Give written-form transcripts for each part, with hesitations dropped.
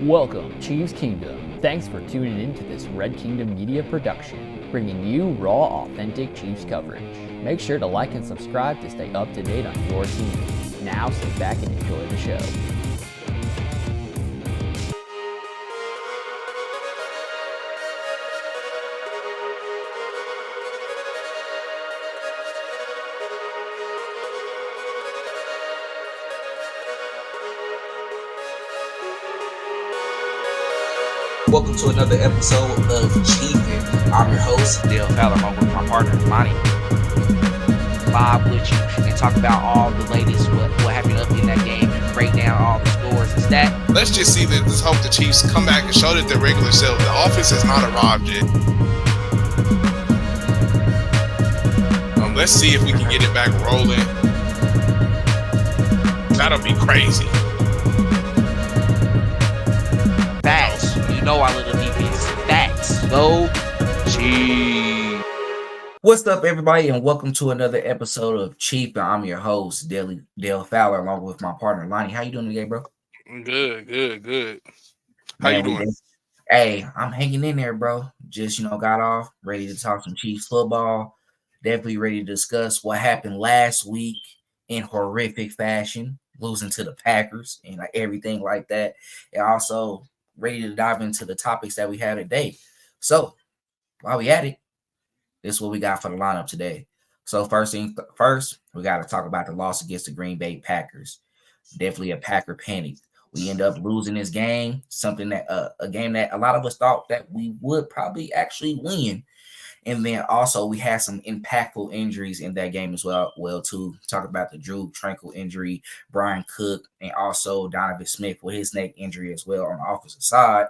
Welcome, Chiefs Kingdom. Thanks for tuning in to this Red Kingdom Media production, bringing you raw, authentic Chiefs coverage. Make sure to like and subscribe to stay up to date on your team. Now sit back and enjoy the show. Welcome to another episode of Chiefin. I'm your host, Dale Fowler, along with my partner, Lonnie. Bob with you and talk about all the latest, what happened up in that game, break down all the scores and stats. Let's just see that. Let's hope the Chiefs come back and show that their regular self. The offense has not arrived yet. Let's see if we can get it back rolling. That'll be crazy. Facts. You know our little defense. Facts. Go Chiefs. What's up, everybody, and welcome to another episode of Chief. I'm your host, Dale Fowler, along with my partner, Lonnie. How you doing today, bro? Good. How you doing? Hey, I'm hanging in there, bro. Just, got off, ready to talk some Chiefs football. Definitely ready to discuss what happened last week in horrific fashion, losing to the Packers and everything like that. And also ready to dive into the topics that we have today. So, while we at it, this is what we got for the lineup today. So first, we got to talk about the loss against the Green Bay Packers. Definitely a Packer panic. We end up losing this game, something that a game that a lot of us thought that we would probably actually win. And then also we had some impactful injuries in that game as well too. Talk about the Drue Tranquill injury, Bryan Cook, and also Donovan Smith with his neck injury as well on the offensive side.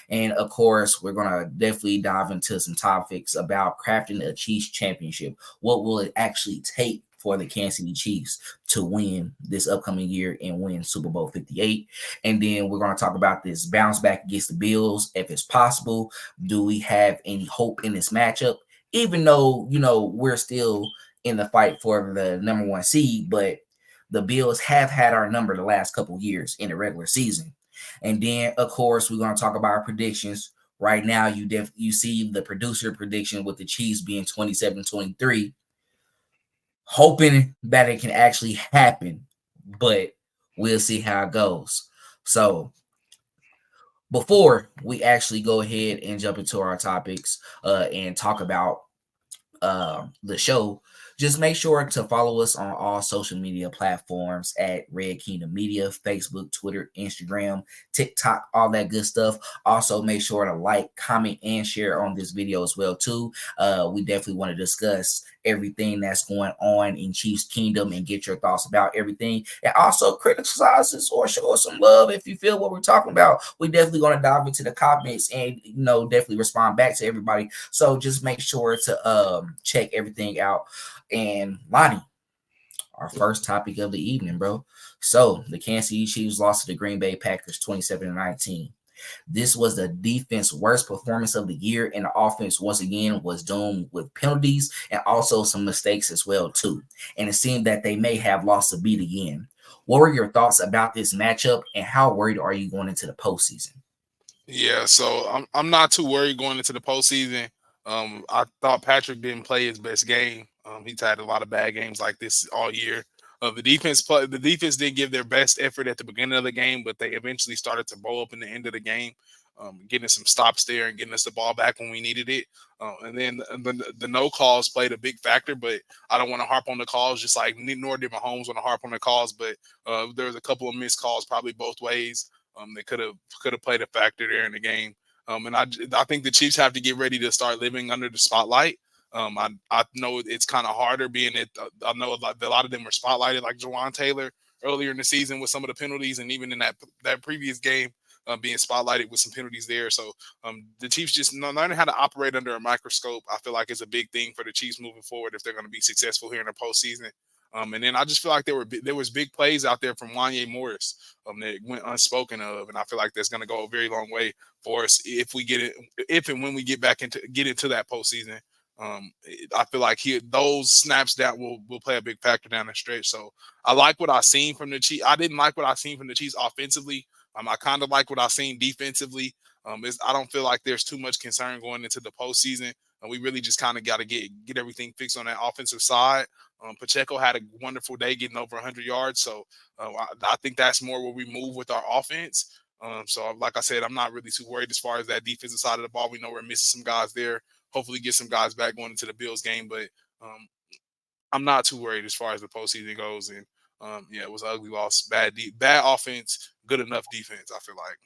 And of course, we're going to definitely dive into some topics about crafting a Chiefs championship. What will it actually take for the Kansas City Chiefs to win this upcoming year and win Super Bowl 58? And then we're going to talk about this bounce back against the Bills, if it's possible. Do we have any hope in this matchup? Even though, we're still in the fight for the number one seed, but the Bills have had our number the last couple years in the regular season. And then, of course, we're going to talk about our predictions. Right now, you see the producer prediction with the Chiefs being 27-23, hoping that it can actually happen, but we'll see how it goes. So, before we actually go ahead and jump into our topics and talk about the show, just make sure to follow us on all social media platforms at Red Kingdom Media, Facebook, Twitter, Instagram, TikTok, all that good stuff. Also, make sure to like, comment, and share on this video as well, too. We definitely want to discuss everything that's going on in Chiefs Kingdom and get your thoughts about everything. And also criticize us or show us some love if you feel what we're talking about. We're definitely going to dive into the comments and, definitely respond back to everybody. So just make sure to check everything out. And Lonnie, our first topic of the evening, bro. So the Kansas City Chiefs lost to the Green Bay Packers 27-19. This was the defense worst performance of the year, and the offense once again was doomed with penalties and also some mistakes as well too. And it seemed that they may have lost a beat again. What were your thoughts about this matchup, and how worried are you going into the postseason? Yeah, so I'm not too worried going into the postseason. I thought Patrick didn't play his best game. He's had a lot of bad games like this all year. The defense did give their best effort at the beginning of the game, but they eventually started to bow up in the end of the game, getting some stops there and getting us the ball back when we needed it. And then the no calls played a big factor, but I don't want to harp on the calls, just like nor did Mahomes want to harp on the calls. But there was a couple of missed calls, probably both ways. That could have played a factor there in the game. And I think the Chiefs have to get ready to start living under the spotlight. I know it's kind of harder being it. I know a lot of them were spotlighted, like Jawan Taylor earlier in the season with some of the penalties, and even in that previous game, being spotlighted with some penalties there. So the Chiefs just learning how to operate under a microscope, I feel like is a big thing for the Chiefs moving forward if they're going to be successful here in the postseason. And then I just feel like there was big plays out there from Wanya Morris that went unspoken of, and I feel like that's going to go a very long way for us if and when we get into that postseason. I feel like those snaps that will play a big factor down the stretch. So I like what I've seen from the Chiefs. I didn't like what I've seen from the Chiefs offensively I kind of like what I've seen defensively. I don't feel like there's too much concern going into the postseason. We really just kind of got to get everything fixed on that offensive side. Pacheco had a wonderful day getting over 100 yards. So I think that's more where we move with our offense. So like I said, I'm not really too worried as far as that defensive side of the ball. We know we're missing some guys there. Hopefully get some guys back going into the Bills game. But I'm not too worried as far as the postseason goes. And it was an ugly loss. Bad offense, good enough defense, I feel like.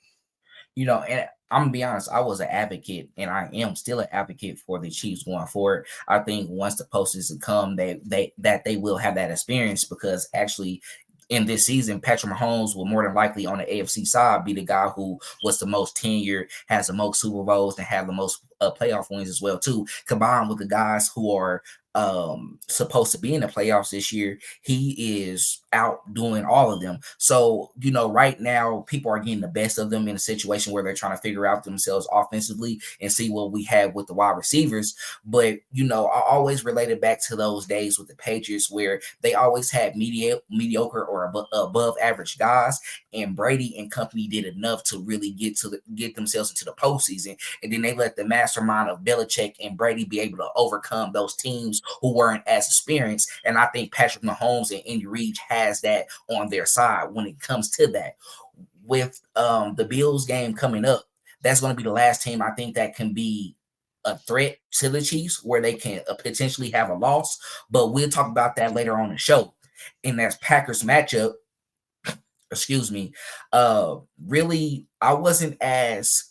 And I'm gonna be honest, I was an advocate, and I am still an advocate for the Chiefs going forward. I think once the postseason come, they will have that experience, because actually in this season, Patrick Mahomes will more than likely on the AFC side be the guy who was the most tenured, has the most Super Bowls, and have the most playoff wins as well too. Combined with the guys who are supposed to be in the playoffs this year, he is out doing all of them. So right now people are getting the best of them in a situation where they're trying to figure out themselves offensively and see what we have with the wide receivers. But I always related back to those days with the Patriots where they always had mediocre or above average guys, and Brady and company did enough to really get themselves into the postseason, and then they let the mastermind of Belichick and Brady be able to overcome those teams who weren't as experienced. And I think Patrick Mahomes and Andy Reid has that on their side when it comes to that. With the Bills game coming up, that's going to be the last team I think that can be a threat to the Chiefs where they can potentially have a loss. But we'll talk about that later on in the show. In that Packers matchup, really, I wasn't as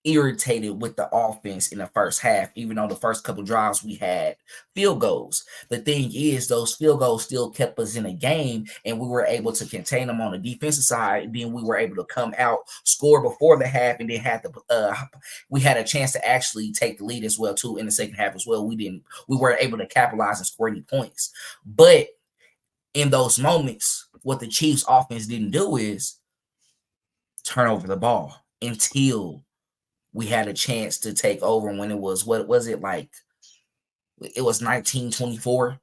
irritated with the offense in the first half, even though the first couple drives we had field goals. The thing is, those field goals still kept us in a game, and we were able to contain them on the defensive side. Then we were able to come out, score before the half, and then we had a chance to actually take the lead as well too in the second half as well. We weren't able to capitalize and score any points. But in those moments, what the Chiefs offense didn't do is turn over the ball until we had a chance to take over. When it was, what was it like? It was 19-24.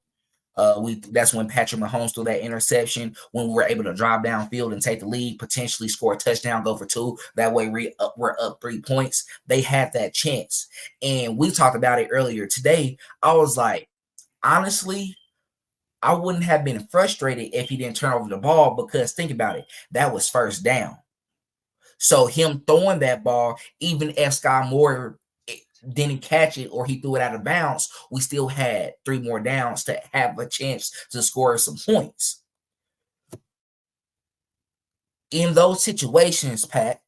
That's when Patrick Mahomes threw that interception, when we were able to drive downfield and take the lead, potentially score a touchdown, go for 2. That way we're up 3 points. They had that chance. And we talked about it earlier today. I was like, honestly, I wouldn't have been frustrated if he didn't turn over the ball, because think about it. That was first down. So him throwing that ball, even if Sky Moore didn't catch it or he threw it out of bounds, we still had 3 more downs to have a chance to score some points. In those situations, Pat,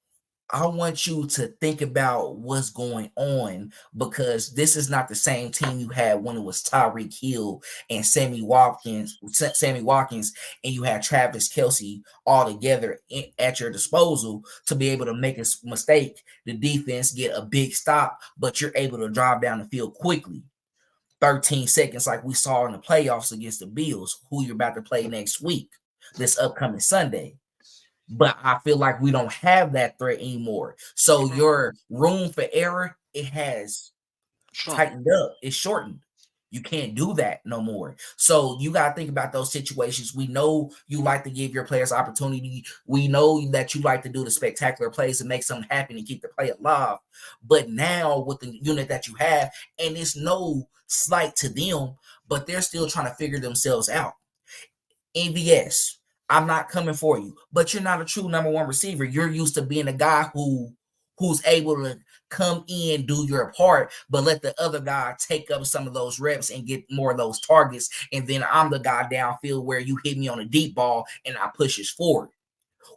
I want you to think about what's going on, because this is not the same team you had when it was Tyreek Hill and Sammy Watkins, and you had Travis Kelce all together at your disposal to be able to make a mistake. The defense get a big stop, but you're able to drive down the field quickly. 13 seconds like we saw in the playoffs against the Bills, who you're about to play next week, this upcoming Sunday. But I feel like we don't have that threat anymore. So your room for error, it has tightened up. It's shortened. You can't do that no more. So you got to think about those situations. We know you like to give your players opportunity. We know that you like to do the spectacular plays and make something happen and keep the play alive. But now with the unit that you have, and it's no slight to them, but they're still trying to figure themselves out. MVS, I'm not coming for you, but you're not a true number 1 receiver. You're used to being a guy who's able to come in, do your part, but let the other guy take up some of those reps and get more of those targets. And then I'm the guy downfield where you hit me on a deep ball and I push it forward.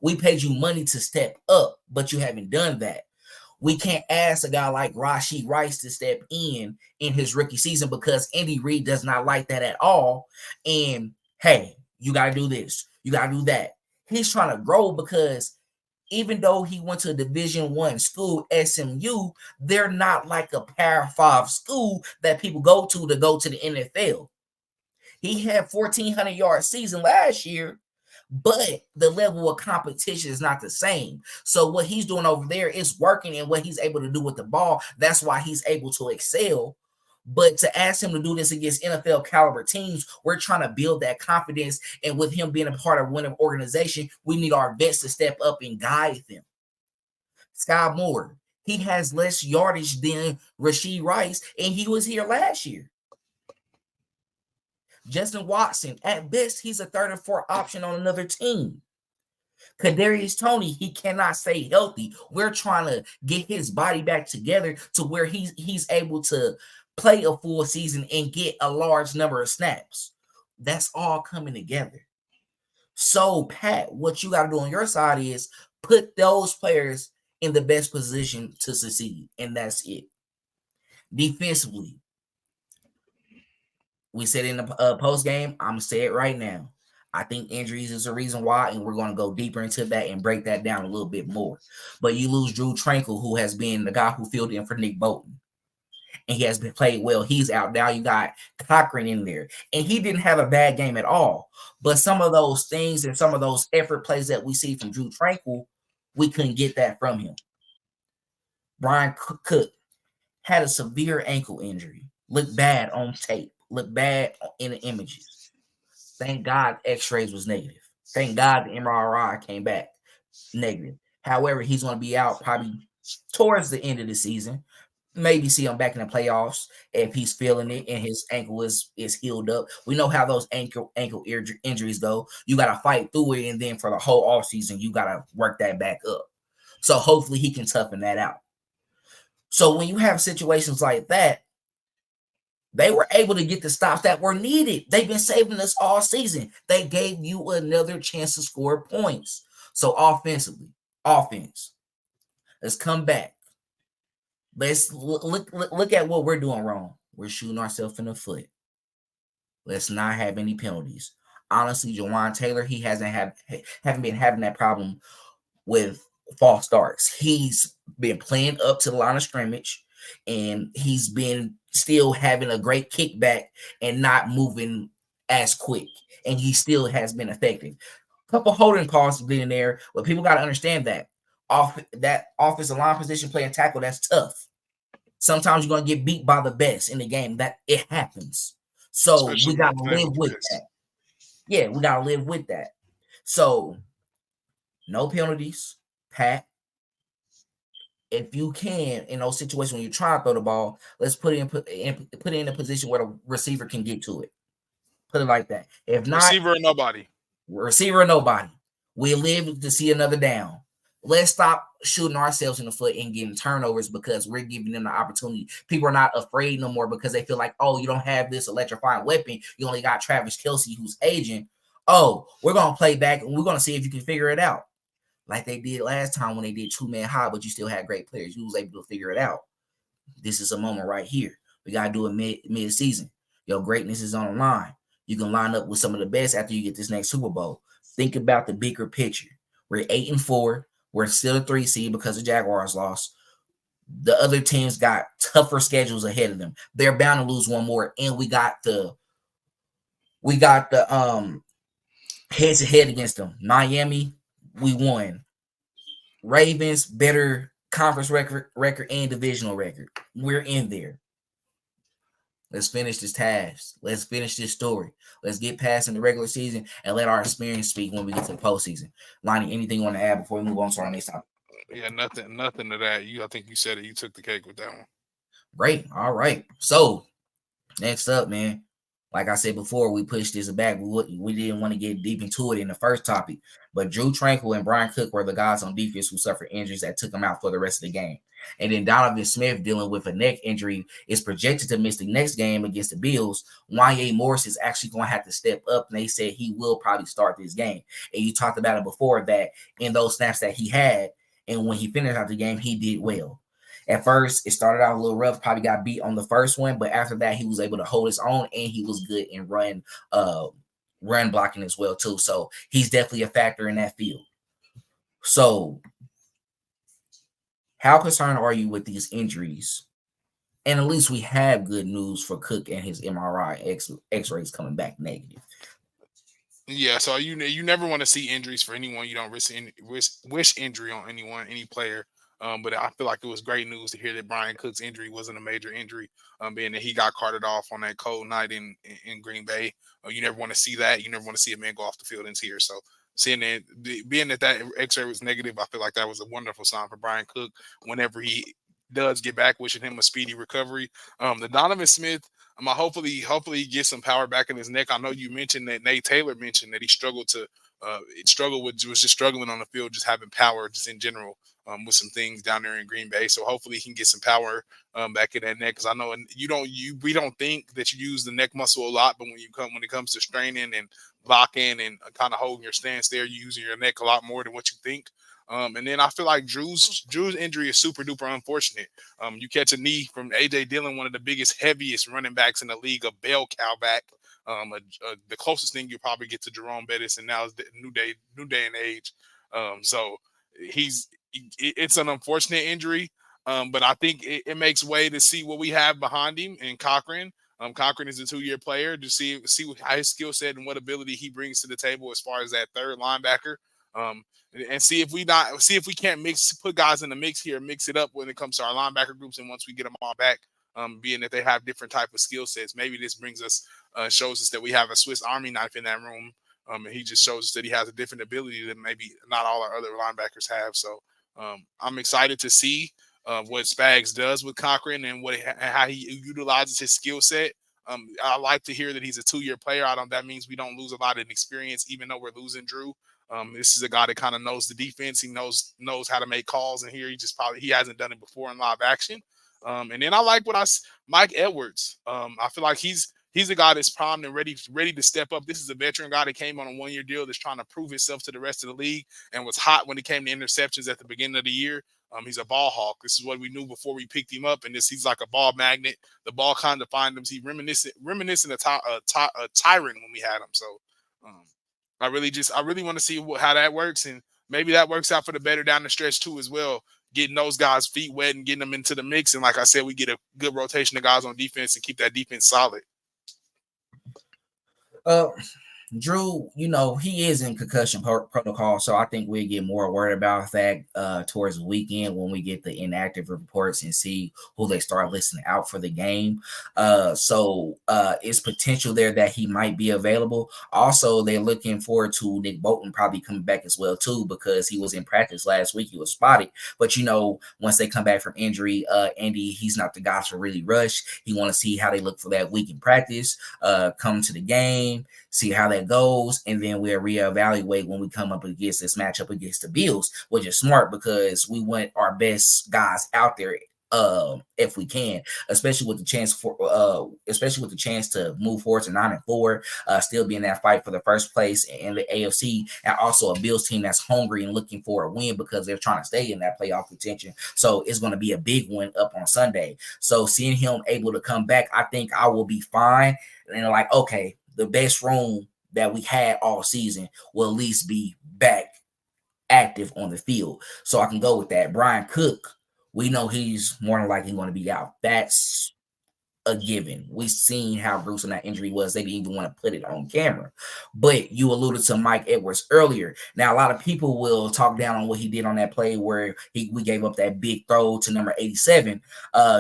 We paid you money to step up, but you haven't done that. We can't ask a guy like Rashee Rice to step in his rookie season, because Andy Reid does not like that at all. And hey, you got to do this. You got to do that. He's trying to grow, because even though he went to a Division I school, SMU, they're not like a Power 5 school that people go to the NFL. He had 1,400-yard season last year, but the level of competition is not the same. So what he's doing over there is working, and what he's able to do with the ball, that's why he's able to excel. But to ask him to do this against NFL caliber teams, we're trying to build that confidence. And with him being a part of winning organization, we need our vets to step up and guide them. Sky Moore, he has less yardage than Rashee Rice, and he was here last year. Justin Watson, at best, he's a third or fourth option on another team. Kadarius Toney, he cannot stay healthy. We're trying to get his body back together to where he's able to play a full season and get a large number of snaps. That's all coming together. So, Pat, what you got to do on your side is put those players in the best position to succeed, and that's it. Defensively, we said in the post game, I'm going to say it right now. I think injuries is the reason why, and we're going to go deeper into that and break that down a little bit more. But you lose Drue Tranquill, who has been the guy who filled in for Nick Bolton, and he has been played well. He's out. Now you got Cochran in there, and he didn't have a bad game at all. But some of those things and some of those effort plays that we see from Drue Tranquill, we couldn't get that from him. Bryan Cook had a severe ankle injury. Looked bad on tape. Looked bad in the images. Thank God x-rays was negative. Thank God the MRI came back negative. However, he's going to be out probably towards the end of the season. Maybe see him back in the playoffs if he's feeling it and his ankle is healed up. We know how those ankle injuries go. You got to fight through it, and then for the whole offseason, you got to work that back up. So hopefully he can toughen that out. So when you have situations like that, they were able to get the stops that were needed. They've been saving us all season. They gave you another chance to score points. So offensively, let's come back. Let's look at what we're doing wrong. We're shooting ourselves in the foot. Let's not have any penalties. Honestly, Jawan Taylor, he haven't been having that problem with false starts. He's been playing up to the line of scrimmage, and he's been still having a great kickback and not moving as quick. And he still has been effective. A couple holding calls been there, but people got to understand that offensive line position playing tackle, that's tough. Sometimes you're going to get beat by the best in the game. That it happens. So we got to live with that. Yeah, we got to live with that. So no penalties, Pat. If you can, in those situations when you try to throw the ball, let's put it in a position where the receiver can get to it. Put it like that. If not, receiver or nobody. We live to see another down. Let's stop shooting ourselves in the foot and getting turnovers because we're giving them the opportunity. People are not afraid no more because they feel like, oh, you don't have this electrifying weapon. You only got Travis Kelce who's aging. Oh, we're going to play back and we're going to see if you can figure it out. Like they did last time when they did 2-man high, but you still had great players. You was able to figure it out. This is a moment right here. We got to do it mid-season. Your greatness is on the line. You can line up with some of the best after you get this next Super Bowl. Think about the bigger picture. We're 8-4. We're still a 3 seed because the Jaguars lost. The other teams got tougher schedules ahead of them. They're bound to lose one more. And we got the head-to-head against them. Miami, we won. Ravens, better conference record and divisional record. We're in there. Let's finish this task. Let's finish this story. Let's get past in the regular season and let our experience speak when we get to the postseason. Lonnie, anything you want to add before we move on to our next topic? Yeah, nothing to that. I think you said it. You took the cake with that one. Great. All right. So next up, man. Like I said before, we pushed this back. We didn't want to get deep into it in the first topic, but Drue Tranquill and Bryan Cook were the guys on defense who suffered injuries that took them out for the rest of the game. And then Donovan Smith, dealing with a neck injury, is projected to miss the next game against the Bills. Wanya Morris is actually going to have to step up, and they said he will probably start this game. And you talked about it before that in those snaps that he had, and when he finished out the game, he did well. At first, it started out a little rough, probably got beat on the first one, but after that, he was able to hold his own, and he was good in run blocking as well, too. So he's definitely a factor in that field. So how concerned are you with these injuries? And at least we have good news for Cook and his MRI X-rays coming back negative. Yeah, so you never want to see injuries for anyone. You don't wish injury on anyone, any player. But I feel like it was great news to hear that Bryan Cook's injury wasn't a major injury, being that he got carted off on that cold night in Green Bay. You never want to see that. You never want to see a man go off the field in tears. So seeing that, being that X-ray was negative, I feel like that was a wonderful sign for Bryan Cook whenever he does get back, wishing him a speedy recovery. The Donovan Smith, hopefully he gets some power back in his neck. I know you mentioned that Nate Taylor mentioned that he was just struggling on the field, just having power just in general, with some things down there in Green Bay. So hopefully he can get some power back in that neck, because I know we don't think that you use the neck muscle a lot, but when it comes to straining and blocking and kind of holding your stance there, you're using your neck a lot more than what you think. And then I feel like Drue's injury is super duper unfortunate. You catch a knee from AJ Dillon, one of the biggest, heaviest running backs in the league, a bell cow back. The closest thing you probably get to Jerome Bettis, and now is the new day and age. So it's an unfortunate injury, but I think it makes way to see what we have behind him in Cochran. Cochran is a 2-year player, to see how his skill set and what ability he brings to the table as far as that third linebacker. And see if we can't put guys in the mix here, mix it up when it comes to our linebacker groups. And once we get them all back, being that they have different type of skill sets, maybe this brings us, shows us that we have a Swiss Army knife in that room. And he just shows us that he has a different ability that maybe not all our other linebackers have. So I'm excited to see what Spags does with Cochran and how he utilizes his skill set. I like to hear that he's a 2-year player. That means we don't lose a lot in experience, even though we're losing Drue. This is a guy that kind of knows the defense. He knows how to make calls, and here he hasn't done it before in live action. And then I like Mike Edwards. I feel like he's a guy that's primed and ready to step up. This is a veteran guy that came on a 1-year deal that's trying to prove himself to the rest of the league and was hot when it came to interceptions at the beginning of the year. He's a ball hawk. This is what we knew before we picked him up, and he's like a ball magnet. The ball kind of finds him. He's reminiscent of Tyrant when we had him. So I really want to see how that works, and maybe that works out for the better down the stretch too as well. Getting those guys' feet wet and getting them into the mix, and like I said, we get a good rotation of guys on defense and keep that defense solid. Drue, he is in concussion protocol, so I think we'll get more worried about that towards the weekend when we get the inactive reports and see who they start listing out for the game. So it's potential there that he might be available. Also, they're looking forward to Nick Bolton probably coming back as well too, because he was in practice last week. He was spotted, but once they come back from injury, Andy, he's not the guy to really rush. He want to see how they look for that week in practice, come to the game, see how that goes, and then we'll reevaluate when we come up against this matchup against the Bills, which is smart because we want our best guys out there if we can, especially with the chance to move forward to 9-4, still be in that fight for the first place in the AFC, and also a Bills team that's hungry and looking for a win because they're trying to stay in that playoff contention. So it's going to be a big win up on Sunday. So seeing him able to come back, I think I will be fine. And okay, the best room that we had all season will at least be back active on the field. So I can go with that. Bryan Cook, we know he's more than likely going to be out. That's a given. We've seen how gruesome that injury was. They didn't even want to put it on camera. But you alluded to Mike Edwards earlier. Now, a lot of people will talk down on what he did on that play where we gave up that big throw to number 87.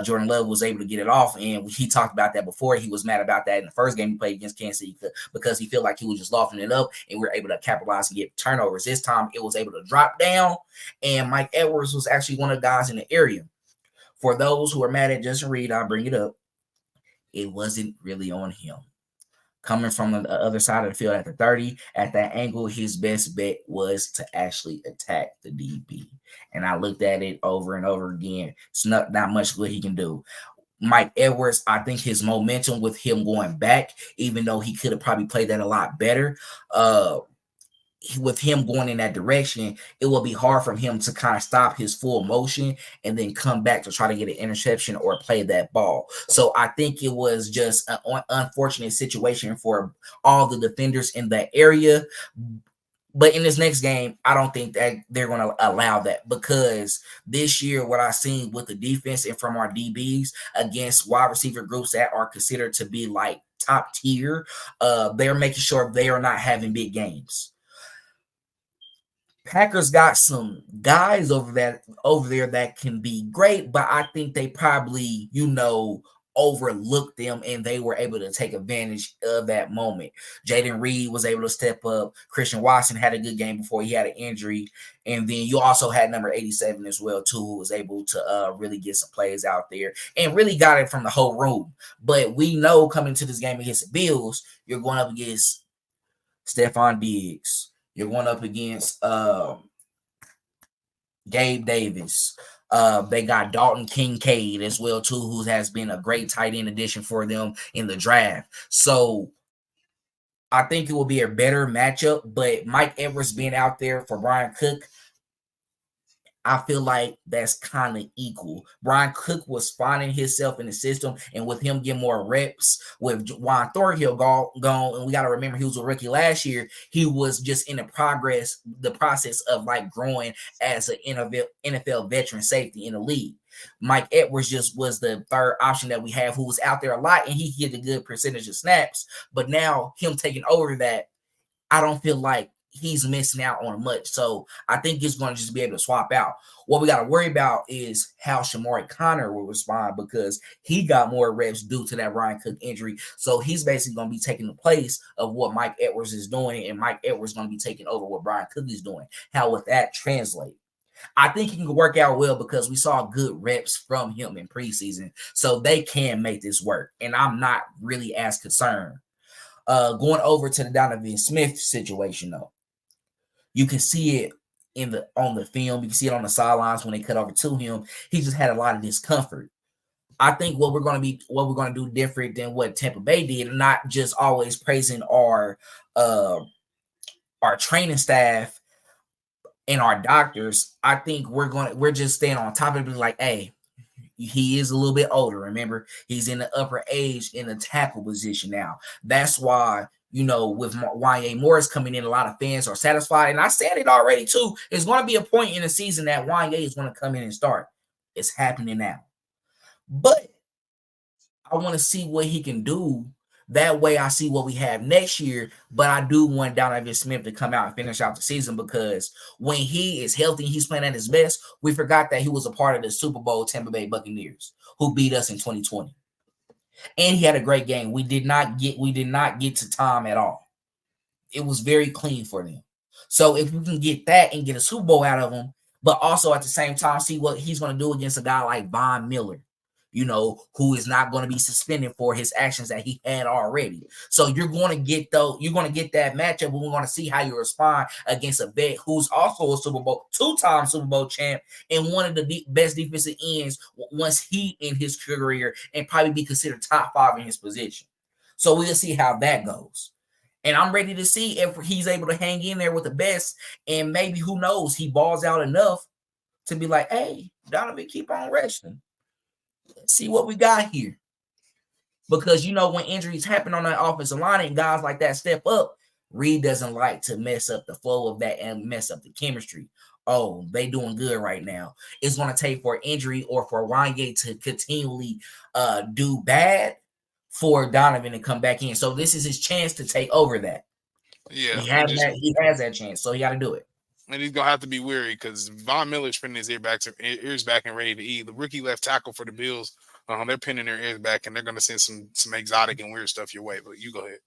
Jordan Love was able to get it off, and he talked about that before. He was mad about that in the first game he played against Kansas City because he felt like he was just lofting it up, and we were able to capitalize and get turnovers. This time, it was able to drop down, and Mike Edwards was actually one of the guys in the area. For those who are mad at Justin Reed, I'll bring it up. It wasn't really on him. Coming from the other side of the field at the 30, at that angle, his best bet was to actually attack the DB. And I looked at it over and over again. It's not much good he can do. Mike Edwards, I think his momentum with him going back, even though he could have probably played that a lot better, with him going in that direction, it will be hard for him to kind of stop his full motion and then come back to try to get an interception or play that ball. So I think it was just an unfortunate situation for all the defenders in that area. But in this next game, I don't think that they're going to allow that, because this year, what I've seen with the defense and from our DBs against wide receiver groups that are considered to be like top tier, they're making sure they are not having big games. Packers got some guys over there that can be great, but I think they probably, overlooked them and they were able to take advantage of that moment. Jaden Reed was able to step up. Christian Watson had a good game before he had an injury. And then you also had number 87 as well, too, who was able to really get some plays out there and really got it from the whole room. But we know coming to this game against the Bills, you're going up against Stephon Diggs. You're going up against Gabe Davis. They got Dalton Kincaid as well, too, who has been a great tight end addition for them in the draft. So I think it will be a better matchup, but Mike Edwards being out there for Bryan Cook, I feel like that's kind of equal. Bryan Cook was finding himself in the system, and with him getting more reps, with Juan Thornhill gone, and we got to remember he was a rookie last year. He was just in the process of like growing as an NFL veteran safety in the league. Mike Edwards just was the third option that we have, who was out there a lot, and he get a good percentage of snaps. But now him taking over that, I don't feel like he's missing out on much. So I think he's going to just be able to swap out. What we got to worry about is how Shamari Connor will respond, because he got more reps due to that Bryan Cook injury. So he's basically going to be taking the place of what Mike Edwards is doing, and Mike Edwards is going to be taking over what Bryan Cook is doing. How would that translate? I think he can work out well because we saw good reps from him in preseason. So they can make this work. And I'm not really as concerned. Going over to the Donovan Smith situation, though. You can see it on the film. You can see it on the sidelines when they cut over to him. He just had a lot of discomfort. I think what we're going to do different than what Tampa Bay did, and not just always praising our training staff and our doctors. I think we're just staying on top of it, like, hey, he is a little bit older. Remember, he's in the upper age in the tackle position now. That's why, with Wanya Morris coming in, a lot of fans are satisfied. And I said it already, too. It's going to be a point in the season that Wanya is going to come in and start. It's happening now. But I want to see what he can do. That way I see what we have next year. But I do want Donovan Smith to come out and finish out the season, because when he is healthy and he's playing at his best, we forgot that he was a part of the Super Bowl Tampa Bay Buccaneers, who beat us in 2020. And he had a great game. We did not get to Tom at all. It was very clean for them. So if we can get that and get a Super Bowl out of him, but also at the same time see what he's going to do against a guy like Von Miller, who is not going to be suspended for his actions that he had already. So you're going to get that matchup, and we're going to see how you respond against a vet who's also a two-time Super Bowl champ and one of the best defensive ends once he in his career, and probably be considered top 5 in his position. So we'll see how that goes. And I'm ready to see if he's able to hang in there with the best, and maybe, who knows, he balls out enough to be like, hey, Donovan, keep on resting. Let's see what we got here. Because, when injuries happen on that offensive line and guys like that step up, Reed doesn't like to mess up the flow of that and mess up the chemistry. Oh, they doing good right now. It's going to take for injury or for Wanye to continually do bad for Donovan to come back in. So this is his chance to take over that. Yeah, he has that chance, so he got to do it. And he's gonna have to be weary, because Von Miller's pinning his ears back and ready to eat. The rookie left tackle for the Bills, they're pinning their ears back, and they're gonna send some exotic and weird stuff your way. But you go ahead.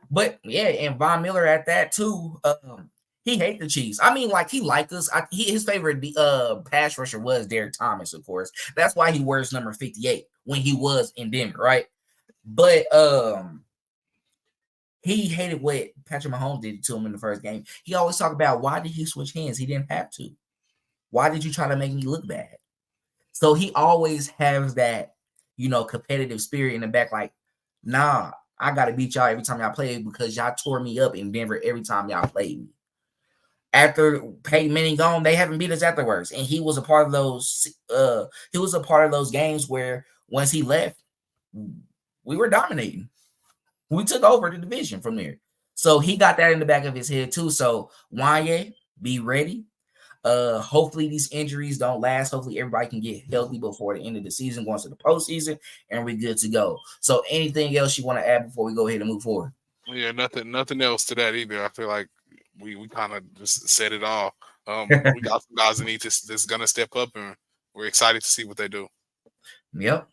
But yeah, and Von Miller at that too. He hates the Chiefs. I mean, like, he liked us. His favorite pass rusher was Derek Thomas, of course. That's why he wears number 58 when he was in Denver, right? But he hated what Patrick Mahomes did to him in the first game. He always talked about, why did he switch hands? He didn't have to. Why did you try to make me look bad? So he always has that, competitive spirit in the back, like, nah, I got to beat y'all every time y'all play, because y'all tore me up in Denver every time y'all played me. After Peyton Manning gone, they haven't beat us afterwards. And he was a part of those games where once he left, we were dominating. We took over the division from there. So he got that in the back of his head too. So Wanye, be ready. Hopefully these injuries don't last. Hopefully everybody can get healthy before the end of the season, going to the postseason, and we're good to go. So anything else you want to add before we go ahead and move forward? Yeah, nothing else to that either. I feel like we kind of just said it all. We got some guys that that's gonna step up, and we're excited to see what they do. Yep.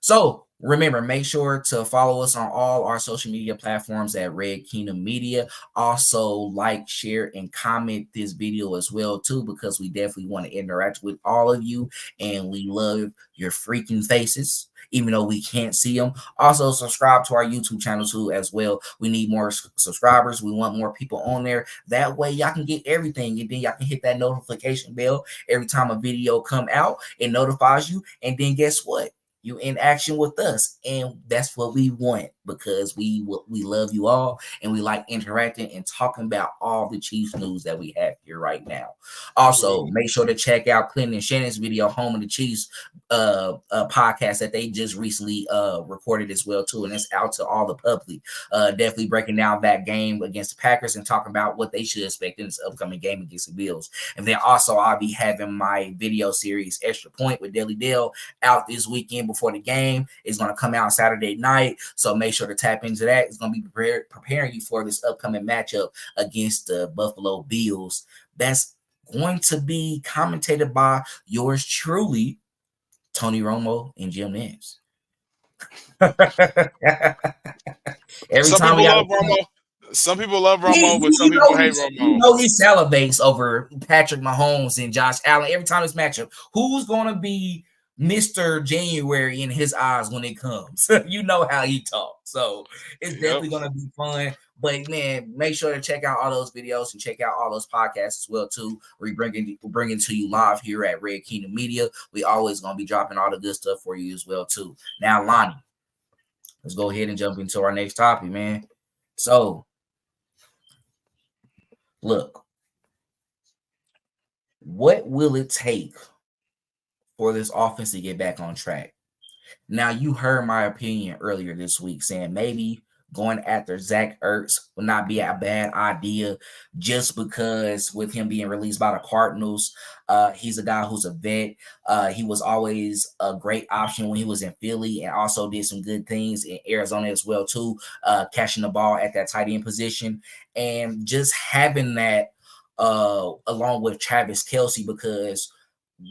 So remember, make sure to follow us on all our social media platforms at Red Kingdom Media. Also, like, share, and comment this video as well too, because we definitely want to interact with all of you, and we love your freaking faces, even though we can't see them. Also, subscribe to our YouTube channel too as well. We need more subscribers. We want more people on there. That way, y'all can get everything, and then y'all can hit that notification bell every time a video come out. It notifies you, and then guess what? You in action with us, and that's what we want, because we love you all, and we like interacting and talking about all the Chiefs news that we have here right now. Also, make sure to check out Clinton and Shannon's video, Home of the Chiefs podcast that they just recently recorded as well too, and it's out to all the public. Definitely breaking down that game against the Packers and talking about what they should expect in this upcoming game against the Bills. And then also, I'll be having my video series Extra Point with Daily Dale out this weekend before the game. It's going to come out Saturday night, so make sure to tap into that. It's going to be preparing you for this upcoming matchup against the Buffalo Bills. That's going to be commentated by yours truly, Tony Romo and Jim Nance. Some people love Romo, but some people hate Romo. You know he salivates over Patrick Mahomes and Josh Allen every time it's matchup. Who's going to be Mr. January in his eyes when it comes? You know how he talks. So it's definitely going to be fun. But man, make sure to check out all those videos and check out all those podcasts as well too. We're bringing to you live here at Red Kingdom Media. We always going to be dropping all the good stuff for you as well too. Now, Lonnie, let's go ahead and jump into our next topic, man. So, look, what will it take for this offense to get back on track? Now, you heard my opinion earlier this week saying maybe going after Zach Ertz would not be a bad idea, just because with him being released by the Cardinals, he's a guy who's a vet. He was always a great option when he was in Philly, and also did some good things in Arizona as well too, catching the ball at that tight end position, and just having that along with Travis Kelce, because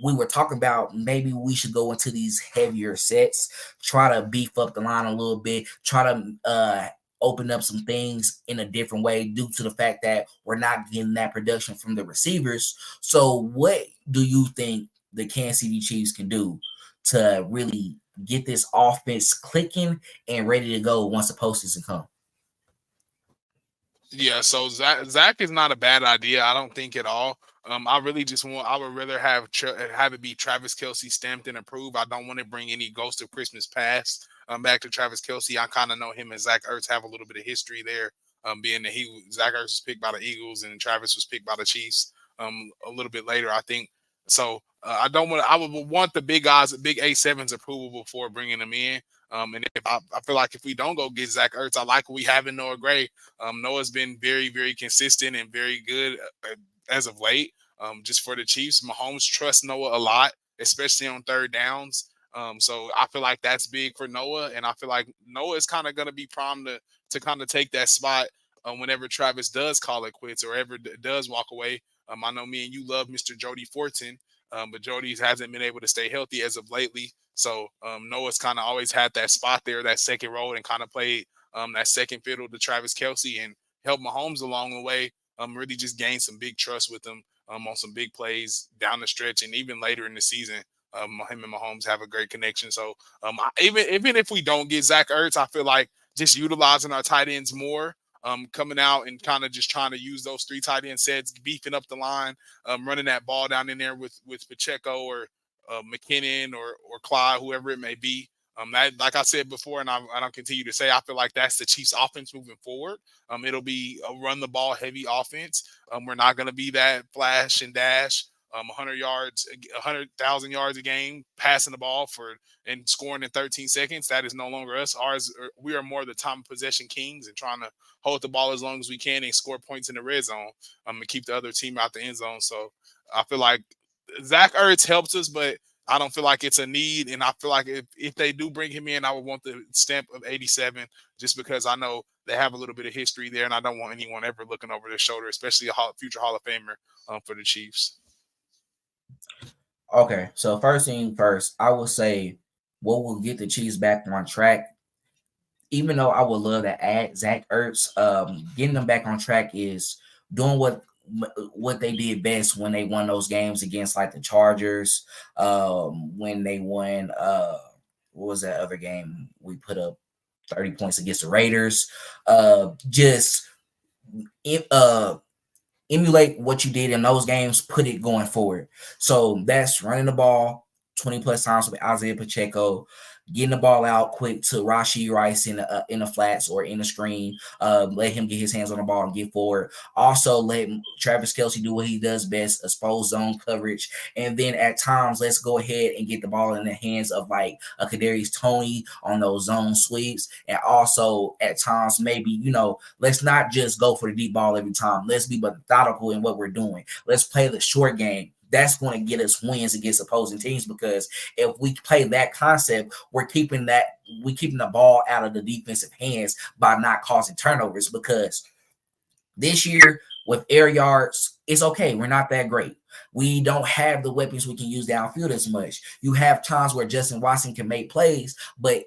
we were talking about maybe we should go into these heavier sets, try to beef up the line a little bit, try to open up some things in a different way due to the fact that we're not getting that production from the receivers. So what do you think the Kansas City Chiefs can do to really get this offense clicking and ready to go once the postseason comes? Yeah, so Zach is not a bad idea, I don't think at all. I really just I would rather have it be Travis Kelce stamped and approved. I don't want to bring any Ghost of Christmas Past back to Travis Kelce. I kind of know him and Zach Ertz have a little bit of history there, being that Zach Ertz was picked by the Eagles and Travis was picked by the Chiefs a little bit later, I think. So I would want the big guys, the big A7's approval before bringing them in. And if I feel like if we don't go get Zach Ertz, I like what we have in Noah Gray. Noah's been very, very consistent and very good as of late. Just for the Chiefs, Mahomes trusts Noah a lot, especially on third downs. So I feel like that's big for Noah, and I feel like Noah is kind of going to be primed to kind of take that spot whenever Travis does call it quits or ever does walk away. I know me and you love Mr. Jody Fortson, but Jody hasn't been able to stay healthy as of lately. So Noah's kind of always had that spot there, that second role, and kind of played that second fiddle to Travis Kelce and helped Mahomes along the way. Really just gained some big trust with him on some big plays down the stretch, and even later in the season, him and Mahomes have a great connection. So even if we don't get Zach Ertz, I feel like just utilizing our tight ends more, coming out and kind of just trying to use those three tight end sets, beefing up the line, running that ball down in there with Pacheco or McKinnon or Clyde, whoever it may be. That, like I said before, and I'll continue to say, I feel like that's the Chiefs' offense moving forward. It'll be a run the ball heavy offense. We're not going to be that flash and dash, 100 yards, 100,000 yards a game, passing the ball and scoring in 13 seconds. That is no longer us. We are more the time of possession kings and trying to hold the ball as long as we can and score points in the red zone and keep the other team out the end zone. So I feel like Zach Ertz helps us, but I don't feel like it's a need, and I feel like if they do bring him in, I would want the stamp of 87, just because I know they have a little bit of history there, and I don't want anyone ever looking over their shoulder, especially a future Hall of Famer for the Chiefs. Okay, so first thing first, I will say what will get the Chiefs back on track. Even though I would love to add Zach Ertz, getting them back on track is doing what they did best when they won those games against like the Chargers. When they won, what was that other game we put up 30 points against the Raiders? Just emulate what you did in those games, put it going forward. So that's running the ball 20 plus times with Isaiah Pacheco, getting the ball out quick to Rashee Rice in the flats or in the screen. Let him get his hands on the ball and get forward. Also, let Travis Kelce do what he does best, expose zone coverage. And then at times, let's go ahead and get the ball in the hands of like a Kadarius Toney on those zone sweeps. And also at times, maybe, let's not just go for the deep ball every time. Let's be methodical in what we're doing. Let's play the short game. That's going to get us wins against opposing teams, because if we play that concept, we're keeping the ball out of the defensive hands by not causing turnovers. Because this year with air yards, it's okay. We're not that great. We don't have the weapons we can use downfield as much. You have times where Justin Watson can make plays, but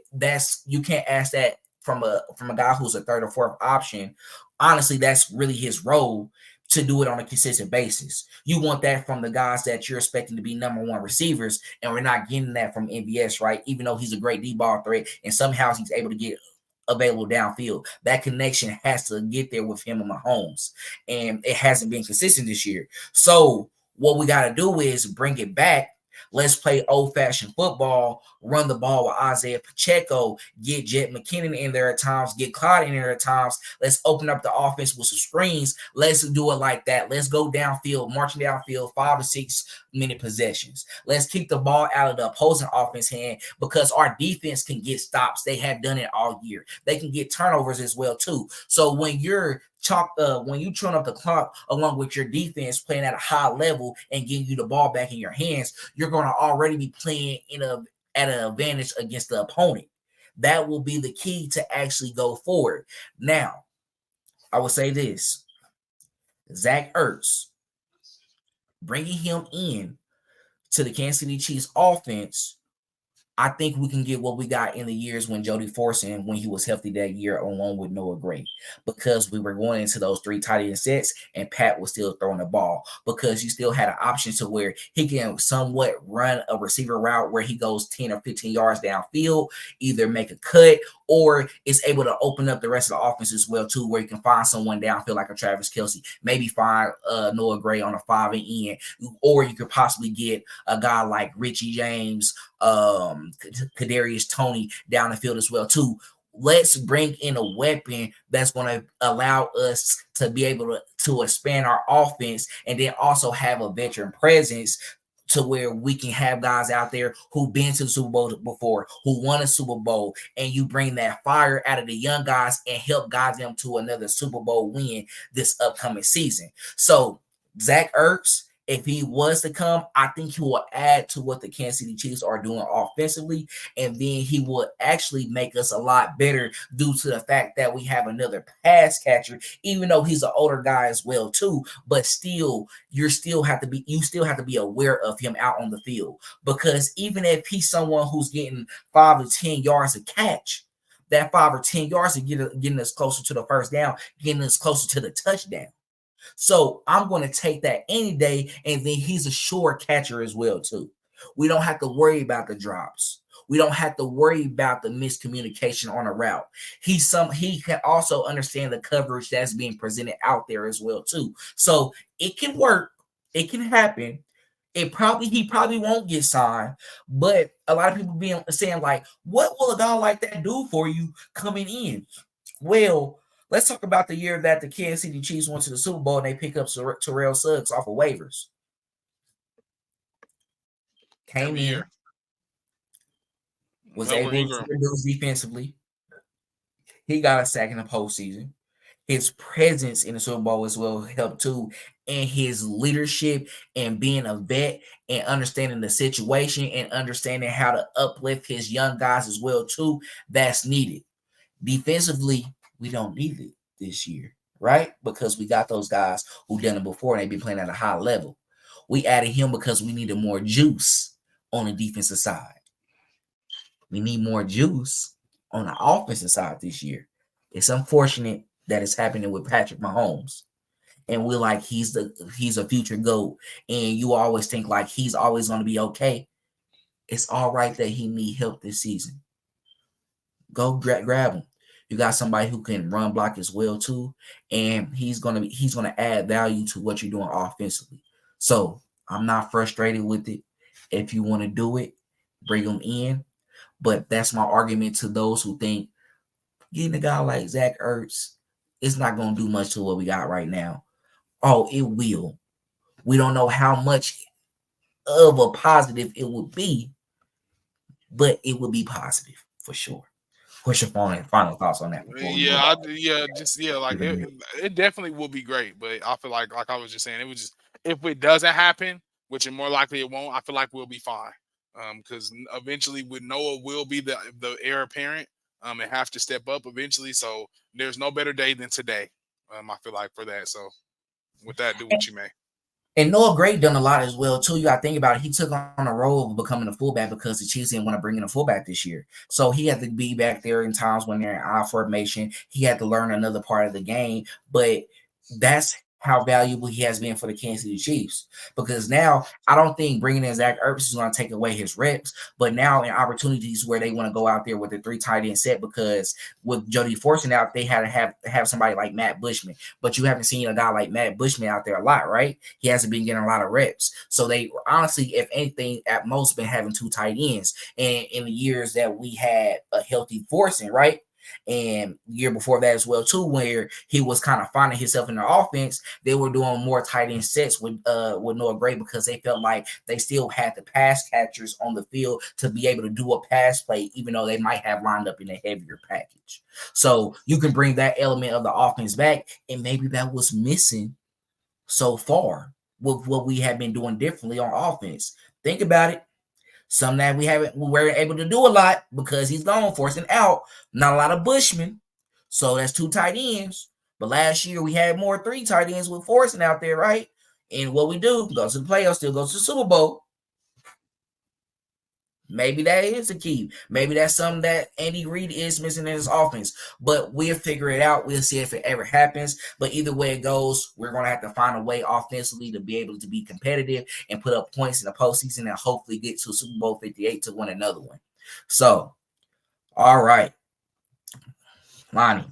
you can't ask that from a guy who's a third or fourth option. Honestly, that's really his role, to do it on a consistent basis. You want that from the guys that you're expecting to be number one receivers, and we're not getting that from MVS, right? Even though he's a great deep ball threat, and somehow he's able to get available downfield. That connection has to get there with him and Mahomes, and it hasn't been consistent this year. So what we got to do is bring it back. Let's play old-fashioned football, run the ball with Isaiah Pacheco, get Jet McKinnon in there at times, get Clyde in there at times. Let's open up the offense with some screens. Let's do it like that. Let's go downfield, marching downfield, 5 to 6 minute possessions. Let's keep the ball out of the opposing offense hand, because our defense can get stops. They have done it all year. They can get turnovers as well too. So when you're when you turn up the clock along with your defense playing at a high level and getting you the ball back in your hands, you're going to already be playing at an advantage against the opponent. That will be the key to actually go forward. Now, I will say this: Zach Ertz, bringing him in to the Kansas City Chiefs offense, I think we can get what we got in the years when Jody Forson, when he was healthy that year, along with Noah Gray, because we were going into those 3 tight end sets and Pat was still throwing the ball, because you still had an option to where he can somewhat run a receiver route where he goes 10 or 15 yards downfield, either make a cut or is able to open up the rest of the offense as well too, where you can find someone downfield like a Travis Kelce, maybe find Noah Gray on a 5 and in, or you could possibly get a guy like Richie James, Kadarius Toney down the field as well too. Let's bring in a weapon that's going to allow us to be able to expand our offense, and then also have a veteran presence to where we can have guys out there who've been to the Super Bowl before, who won a Super Bowl, and you bring that fire out of the young guys and help guide them to another Super Bowl win this upcoming season. So Zach Ertz, if he was to come, I think he will add to what the Kansas City Chiefs are doing offensively, and then he will actually make us a lot better due to the fact that we have another pass catcher, even though he's an older guy as well too. But still, you still have to be aware of him out on the field, because even if he's someone who's getting 5 to 10 yards a catch, that 5 or 10 yards is getting us closer to the first down, getting us closer to the touchdown. So I'm going to take that any day, and then he's a sure catcher as well too. We don't have to worry about the drops. We don't have to worry about the miscommunication on a route. He can also understand the coverage that's being presented out there as well too. So it can work. It can happen. He probably won't get signed, but a lot of people saying like, what will a guy like that do for you coming in? Well, let's talk about the year that the Kansas City Chiefs went to the Super Bowl and they pick up Terrell Suggs off of waivers. Came in, was able to produce defensively. He got a sack in the postseason. His presence in the Super Bowl as well helped too, and his leadership and being a vet and understanding the situation and understanding how to uplift his young guys as well too, that's needed. Defensively, We don't need it this year, right? Because we got those guys who done it before and they've been playing at a high level. We added him because we needed more juice on the defensive side. We need more juice on the offensive side this year. It's unfortunate that it's happening with Patrick Mahomes. And we're like, he's a future GOAT. And you always think like he's always going to be okay. It's all right that he need help this season. Go grab him. You got somebody who can run block as well too, and he's gonna add value to what you're doing offensively. So I'm not frustrated with it. If you want to do it, bring him in. But that's my argument to those who think getting a guy like Zach Ertz, it's not gonna do much to what we got right now. Oh, it will. We don't know how much of a positive it would be, but it would be positive for sure. What's your final thoughts on that? Like it definitely will be great, but I feel like I was just saying, it was just, if it doesn't happen, which is more likely it won't, I feel like we'll be fine. Because eventually with Noah will be the heir apparent, and have to step up eventually. So there's no better day than today. I feel like for that. So with that, do what you may. And Noah Gray done a lot as well too. You got to think about it. He took on a role of becoming a fullback because the Chiefs didn't want to bring in a fullback this year. So he had to be back there in times when they're in I formation. He had to learn another part of the game. But that's how valuable he has been for the Kansas City Chiefs. Because now I don't think bringing in Zach Ertz is going to take away his reps. But now in opportunities where they want to go out there with a 3 tight end set, because with Jody Fortson out, they had to have somebody like Matt Bushman. But you haven't seen a guy like Matt Bushman out there a lot, right? He hasn't been getting a lot of reps. So they honestly, if anything, at most been having 2 tight ends. And in the years that we had a healthy Fortson, right? And the year before that as well too, where he was kind of finding himself in the offense, they were doing more tight end sets with Noah Gray because they felt like they still had the pass catchers on the field to be able to do a pass play, even though they might have lined up in a heavier package. So you can bring that element of the offense back, and maybe that was missing so far with what we have been doing differently on offense. Think about it. Some that we weren't able to do a lot because he's gone, forcing out. Not a lot of Bushman. So that's 2 tight ends. But last year we had more 3 tight ends with Forcing out there, right? And what we do, go to the playoffs, still go to the Super Bowl. Maybe that is the key. Maybe that's something that Andy Reid is missing in his offense. But we'll figure it out. We'll see if it ever happens. But either way it goes, we're going to have to find a way offensively to be able to be competitive and put up points in the postseason and hopefully get to Super Bowl 58 to win another one. So, all right. Lonnie,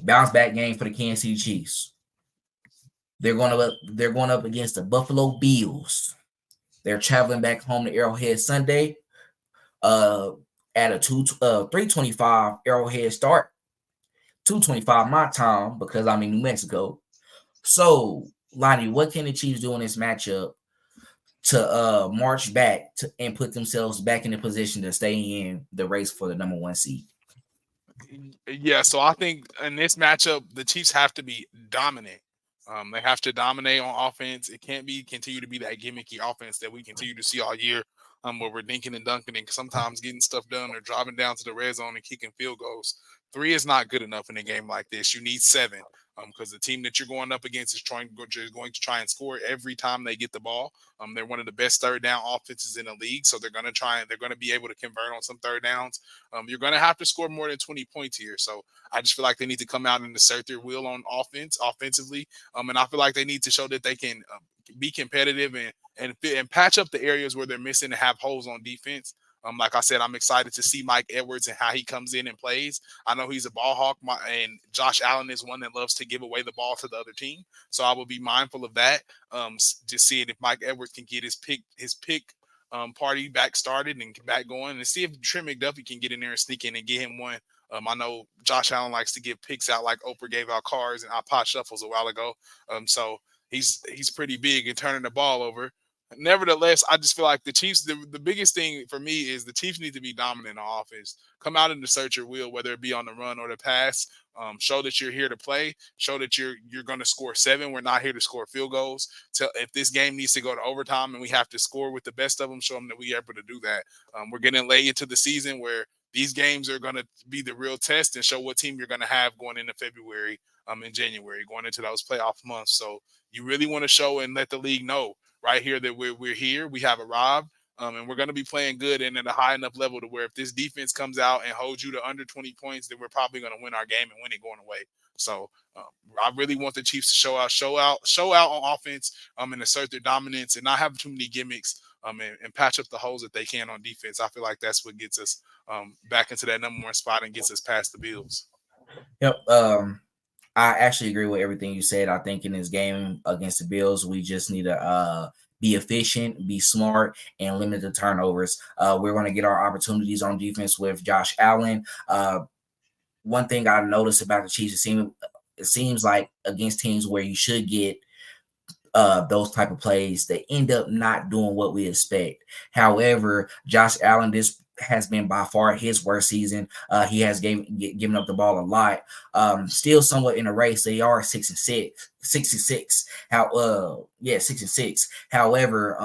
bounce back game for the Kansas City Chiefs. They're going up against the Buffalo Bills. They're traveling back home to Arrowhead Sunday at a 3:25 Arrowhead start, 2:25 my time because I'm in New Mexico. So, Lonnie, what can the Chiefs do in this matchup to march back and put themselves back in a position to stay in the race for the number 1 seed? Yeah, so I think in this matchup, the Chiefs have to be dominant. They have to dominate on offense. It can't continue to be that gimmicky offense that we continue to see all year, where we're dinking and dunking and sometimes getting stuff done or driving down to the red zone and kicking field goals. 3 is not good enough in a game like this. You need 7, because the team that you're going up against is going to try and score every time they get the ball. They're one of the best third down offenses in the league, so they're going to be able to convert on some third downs. You're going to have to score more than 20 points here. So I just feel like they need to come out and assert their will on offensively. And I feel like they need to show that they can be competitive and patch up the areas where they're missing and have holes on defense. Like I said, I'm excited to see Mike Edwards and how he comes in and plays. I know he's a ball hawk, and Josh Allen is one that loves to give away the ball to the other team. So I will be mindful of that. Just seeing if Mike Edwards can get his pick party back started and back going, and see if Trent McDuffie can get in there and sneak in and get him one. I know Josh Allen likes to give picks out like Oprah gave out cars and iPod shuffles a while ago. So he's pretty big in turning the ball over. Nevertheless, I just feel like the Chiefs, the biggest thing for me is the Chiefs need to be dominant on offense. Come out and assert your will, whether it be on the run or the pass. Show that you're here to play. Show that you're going to score 7. We're not here to score field goals. If this game needs to go to overtime and we have to score with the best of them, show them that we're able to do that. We're getting late into the season where these games are going to be the real test and show what team you're going to have going into February, in January, going into those playoff months. So you really want to show and let the league know right here that we're here, we have arrived, and we're going to be playing good and at a high enough level to where if this defense comes out and holds you to under 20 points, then we're probably going to win our game and win it going away. So I really want the Chiefs to show out on offense, and assert their dominance and not have too many gimmicks, and patch up the holes that they can on defense. I feel like that's what gets us back into that number one spot and gets us past the Bills. Yep. I actually agree with everything you said. I think in this game against the Bills, we just need to be efficient, be smart, and limit the turnovers. We're going to get our opportunities on defense with Josh Allen. One thing I noticed about the Chiefs, it seems like against teams where you should get those type of plays, they end up not doing what we expect. However, Josh Allen, this has been by far his worst season. He has given up the ball a lot. Still somewhat in a race. They are 6-6. 66. 6-6. However,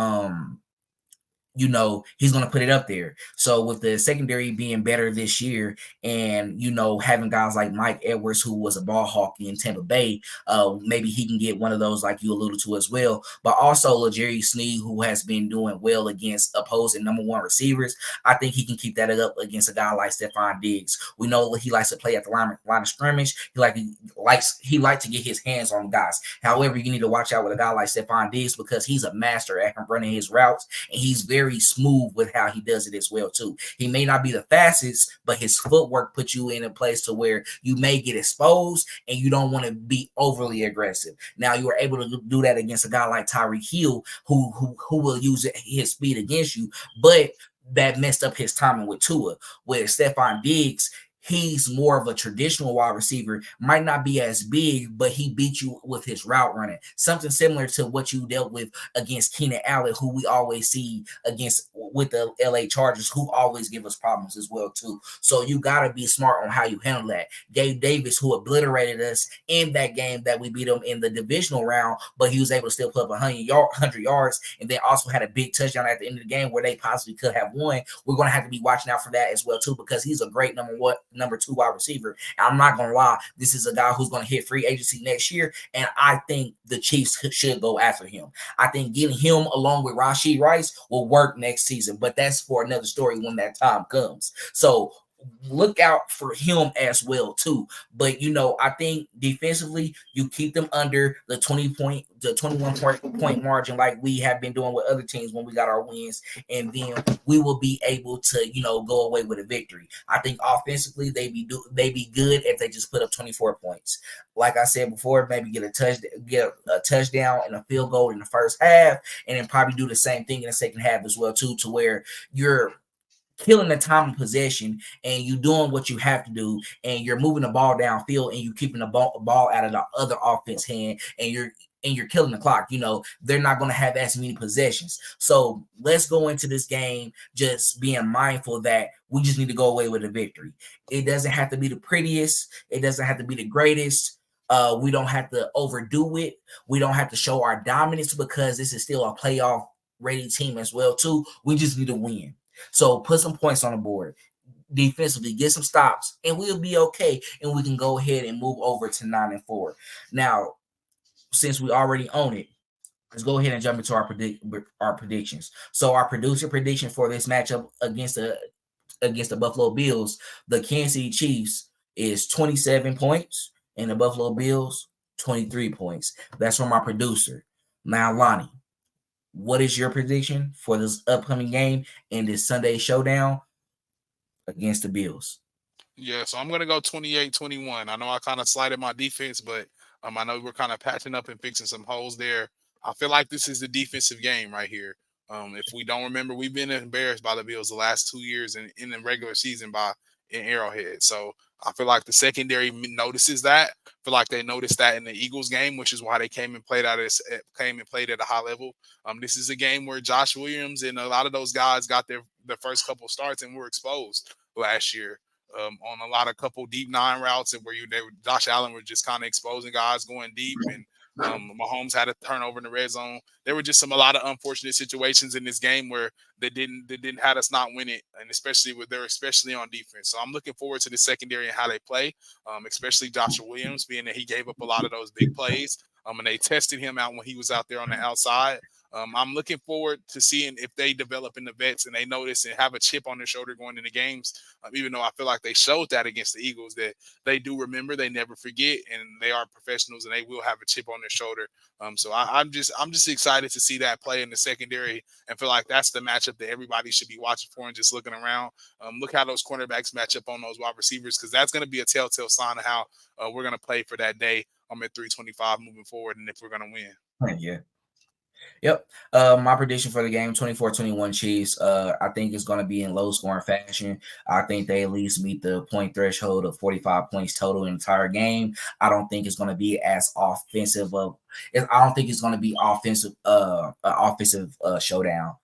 he's going to put it up there. So with the secondary being better this year and, having guys like Mike Edwards, who was a ball hawk in Tampa Bay, maybe he can get one of those like you alluded to as well. But also L'Jarius Sneed, who has been doing well against opposing number one receivers. I think he can keep that up against a guy like Stephon Diggs. We know he likes to play at the line of scrimmage. He likes to get his hands on guys. However, you need to watch out with a guy like Stephon Diggs because he's a master at running his routes, and he's very smooth with how he does it as well too. He may not be the fastest, but his footwork puts you in a place to where you may get exposed and you don't want to be overly aggressive. Now you are able to do that against a guy like Tyreek Hill who will use his speed against you, but that messed up his timing with Tua. With Stephon Diggs, he's more of a traditional wide receiver, might not be as big, but he beat you with his route running. Something similar to what you dealt with against Keenan Allen, who we always see with the LA Chargers, who always give us problems as well too. So you got to be smart on how you handle that. Gabe Davis, who obliterated us in that game that we beat him in the divisional round, but he was able to still put up 100 yards and then also had a big touchdown at the end of the game where they possibly could have won. We're going to have to be watching out for that as well too, because he's a great number two wide receiver. I'm not gonna lie, this is a guy who's gonna hit free agency next year, and I think the Chiefs should go after him. I think getting him along with Rashee Rice will work next season, but that's for another story when that time comes. So look out for him as well too. But I think defensively you keep them under the 21 point margin like we have been doing with other teams when we got our wins, and then we will be able to go away with a victory. I think offensively they be good if they just put up 24 points. Like I said before, maybe get a touchdown and a field goal in the first half, and then probably do the same thing in the second half as well too, to where you're killing the time of possession and you doing what you have to do, and you're moving the ball downfield and you keeping the ball out of the other offense hand, and you're killing the clock. They're not going to have as many possessions. So let's go into this game just being mindful that we just need to go away with a victory. It doesn't have to be the prettiest. It doesn't have to be the greatest. We don't have to overdo it. We don't have to show our dominance because this is still a playoff ready team as well too. We just need to win. So put some points on the board defensively, get some stops, and we'll be okay. And we can go ahead and move over to 9-4. Now, since we already own it, let's go ahead and jump into our predictions. So our producer prediction for this matchup against the Buffalo Bills, the Kansas City Chiefs, is 27 points, and the Buffalo Bills 23 points. That's from our producer. Now, Lonnie, what is your prediction for this upcoming game in this Sunday showdown against the Bills? Yeah, so I'm going to go 28-21. I know I kind of slighted my defense, but I know we're kind of patching up and fixing some holes there. I feel like this is the defensive game right here. If we don't remember, we've been embarrassed by the Bills the last 2 years in the regular season in Arrowhead. So I feel like the secondary notices that. I feel like they noticed that in the Eagles game, which is why they came and played at a high level. This is a game where Josh Williams and a lot of those guys got their first couple starts and were exposed last year on a couple deep 9 routes, and where Josh Allen was just kind of exposing guys going deep, and Mahomes had a turnover in the red zone. There were just a lot of unfortunate situations in this game where they didn't have us not win it, and especially on defense. So I'm looking forward to the secondary and how they play, especially Joshua Williams, being that he gave up a lot of those big plays. And they tested him out when he was out there on the outside. I'm looking forward to seeing if they develop in the vets and they notice and have a chip on their shoulder going into games. Even though I feel like they showed that against the Eagles, that they do remember, they never forget, and they are professionals and they will have a chip on their shoulder. So I'm just excited to see that play in the secondary and feel like that's the matchup that everybody should be watching for and just looking around. Look how those cornerbacks match up on those wide receivers, because that's going to be a telltale sign of how we're going to play for that day. I'm at 325 moving forward, and if we're going to win. Yeah. Yep. My prediction for the game, 24-21 Chiefs. I think it's going to be in low scoring fashion. I think they at least meet the point threshold of 45 points total in the entire game. I don't think it's going to be as offensive I don't think it's going to be offensive showdown.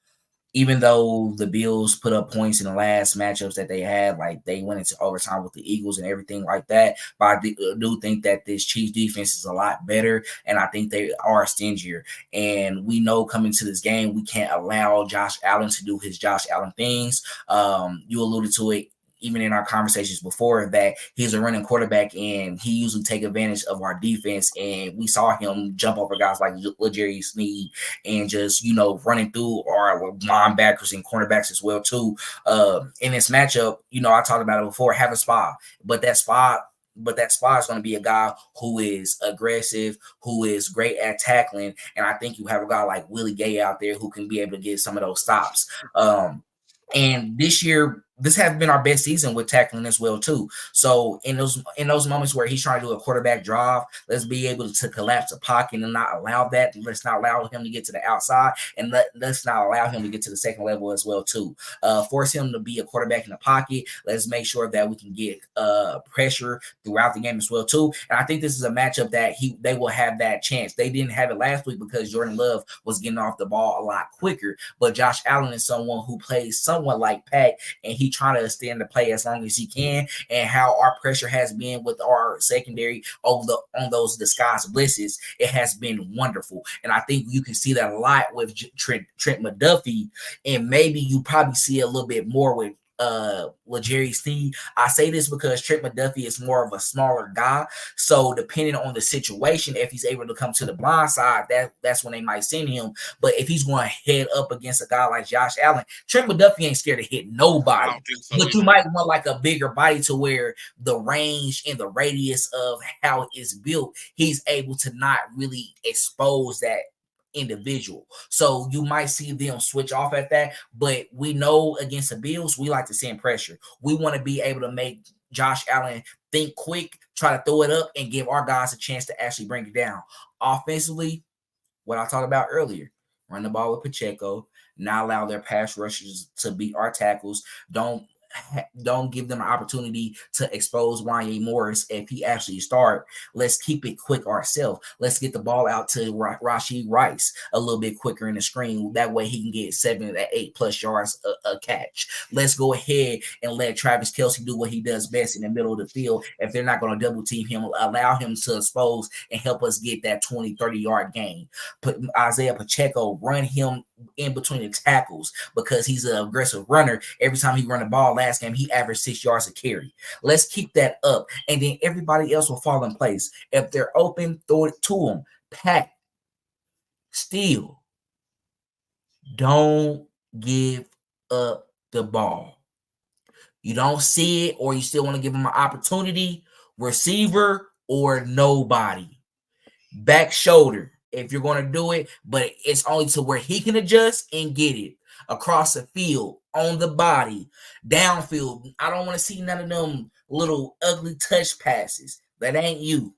Even though the Bills put up points in the last matchups that they had, like they went into overtime with the Eagles and everything like that. But I do think that this Chiefs defense is a lot better, and I think they are stingier. And we know coming to this game, we can't allow Josh Allen to do his Josh Allen things. You alluded to it even in our conversations before, that he's a running quarterback and he usually take advantage of our defense. And we saw him jump over guys like L'Jarius Sneed and just, running through our linebackers and cornerbacks as well too. In this matchup, I talked about it before, have a spot, but that spot is going to be a guy who is aggressive, who is great at tackling. And I think you have a guy like Willie Gay out there who can be able to get some of those stops. And this year, this has been our best season with tackling as well too. So in those moments where he's trying to do a quarterback drive, let's be able to collapse the pocket and not allow that. Let's not allow him to get to the outside, and let's not allow him to get to the second level as well too. Force him to be a quarterback in the pocket. Let's make sure that we can get pressure throughout the game as well too. And I think this is a matchup that they will have that chance. They didn't have it last week because Jordan Love was getting off the ball a lot quicker, but Josh Allen is someone who plays somewhat like Pat, and he trying to extend the play as long as he can. And how our pressure has been with our secondary on those disguised blitzes, it has been wonderful. And I think you can see that a lot with Trent McDuffie, and maybe you probably see a little bit more with L'Jarius Sneed. I say this because Trent McDuffie is more of a smaller guy, so depending on the situation, if he's able to come to the blind side, that's when they might send him. But if he's going to head up against a guy like Josh Allen, Trent McDuffie ain't scared to hit nobody. But you might want like a bigger body to where the range and the radius of how it's built, he's able to not really expose that individual. So you might see them switch off at that, but we know against the Bills, we like to send pressure. We want to be able to make Josh Allen think quick, try to throw it up, and give our guys a chance to actually bring it down. Offensively, what I talked about earlier, run the ball with Pacheco, not allow their pass rushers to beat our tackles. Don't give them an opportunity to expose Wanye Morris if he actually start. Let's keep it quick ourselves. Let's get the ball out to Rashee Rice a little bit quicker in the screen. That way he can get 7 to 8 plus yards a catch. Let's go ahead and let Travis Kelce do what he does best in the middle of the field. If they're not going to double team him, allow him to expose and help us get that 20, 30-yard gain. Put Isaiah Pacheco, run him in between the tackles because he's an aggressive runner. Every time he run the ball last game, he averaged 6 yards a carry. Let's keep that up, and then everybody else will fall in place. If they're open, throw it to them. Pack, steal. Don't give up the ball. You don't see it, or you still want to give them an opportunity. Receiver or nobody. Back shoulder. If you're going to do it, but it's only to where he can adjust and get it across the field, on the body, downfield. I don't want to see none of them little ugly touch passes. That ain't you.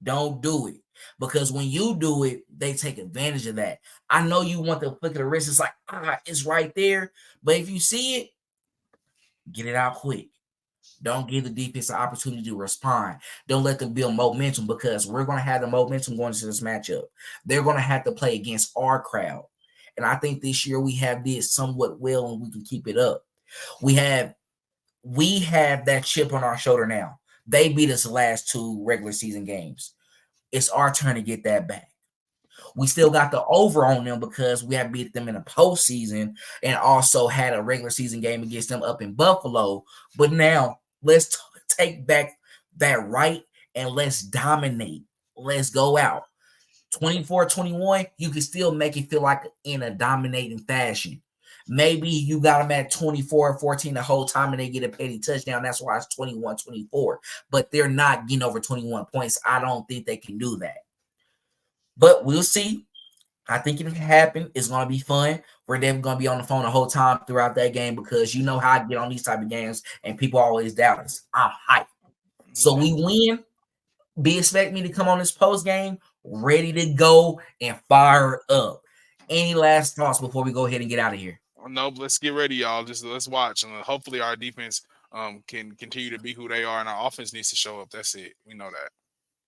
Don't do it. Because when you do it, they take advantage of that. I know you want the flick of the wrist. It's like, it's right there. But if you see it, get it out quick. Don't give the defense an opportunity to respond. Don't let them build momentum, because we're going to have the momentum going into this matchup. They're going to have to play against our crowd. And I think this year we have this somewhat well, and we can keep it up. We have that chip on our shoulder now. They beat us the last 2 regular season games. It's our turn to get that back. We still got the over on them because we have beat them in the postseason and also had a regular season game against them up in Buffalo. But now let's take back that right and let's dominate. Let's go out. 24-21, you can still make it feel like in a dominating fashion. Maybe you got them at 24-14 the whole time and they get a petty touchdown. That's why it's 21-24. But they're not getting over 21 points. I don't think they can do that. But we'll see. I think it can happen. It's going to be fun. We're definitely going to be on the phone the whole time throughout that game because you know how I get on these type of games and people always doubt us. I'm hyped. So we win. Expect me to come on this post game ready to go and fire up. Any last thoughts before we go ahead and get out of here? No, let's get ready, y'all. Just let's watch. And hopefully our defense can continue to be who they are and our offense needs to show up. That's it. We know that.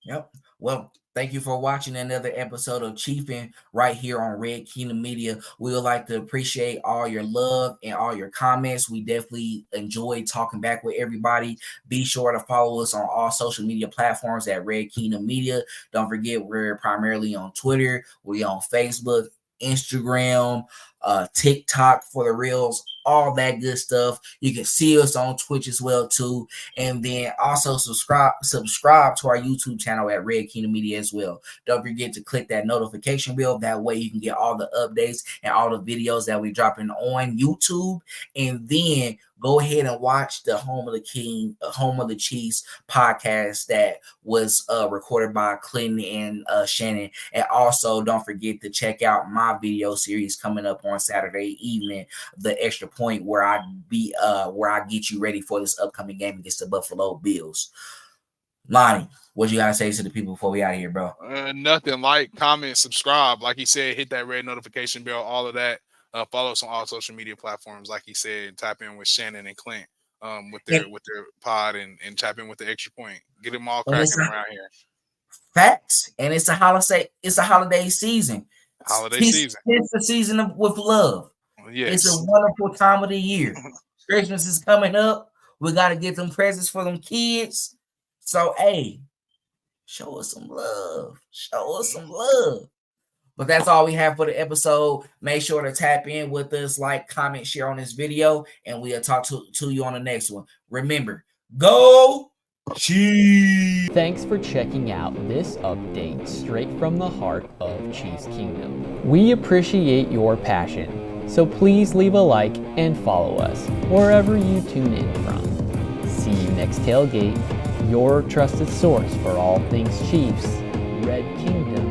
Yep. Well, thank you for watching another episode of Chiefin right here on Red Kingdom Media. We would like to appreciate all your love and all your comments. We definitely enjoy talking back with everybody. Be sure to follow us on all social media platforms at Red Kingdom Media. Don't forget, we're primarily on Twitter. We're on Facebook, Instagram, TikTok for the reels, all that good stuff. You can see us on Twitch as well too, and then also subscribe to our YouTube channel at Red Kingdom Media as well. Don't forget to click that notification bell. That way you can get all the updates and all the videos that we're dropping on YouTube. And then go ahead and watch the Home of the Chiefs podcast that was recorded by Clinton and Shannon. And also don't forget to check out my video series coming up on Saturday evening, The Extra Point, where I get you ready for this upcoming game against the Buffalo Bills. Lonnie, what you gotta say to the people before we out of here, bro? Nothing. Like, comment, subscribe. Like he said, hit that red notification bell, all of that. Follow us on all social media platforms, like he said. Tap in with Shannon and Clint with their pod and tap in with the Extra Point. Get them all cracking around here. Facts, and it's a holiday. It's a holiday season. Season. It's the season with love. Yes. It's a wonderful time of the year. Christmas is coming up. We got to get them presents for them kids. So, hey, show us some love. Show us some love. But that's all we have for the episode. Make sure to tap in with us, like, comment, share on this video, and we'll talk to you on the next one. Remember, go Chiefs! Thanks for checking out this update straight from the heart of Chiefs Kingdom. We appreciate your passion, so please leave a like and follow us wherever you tune in from. See you next tailgate, your trusted source for all things Chiefs, Red Kingdom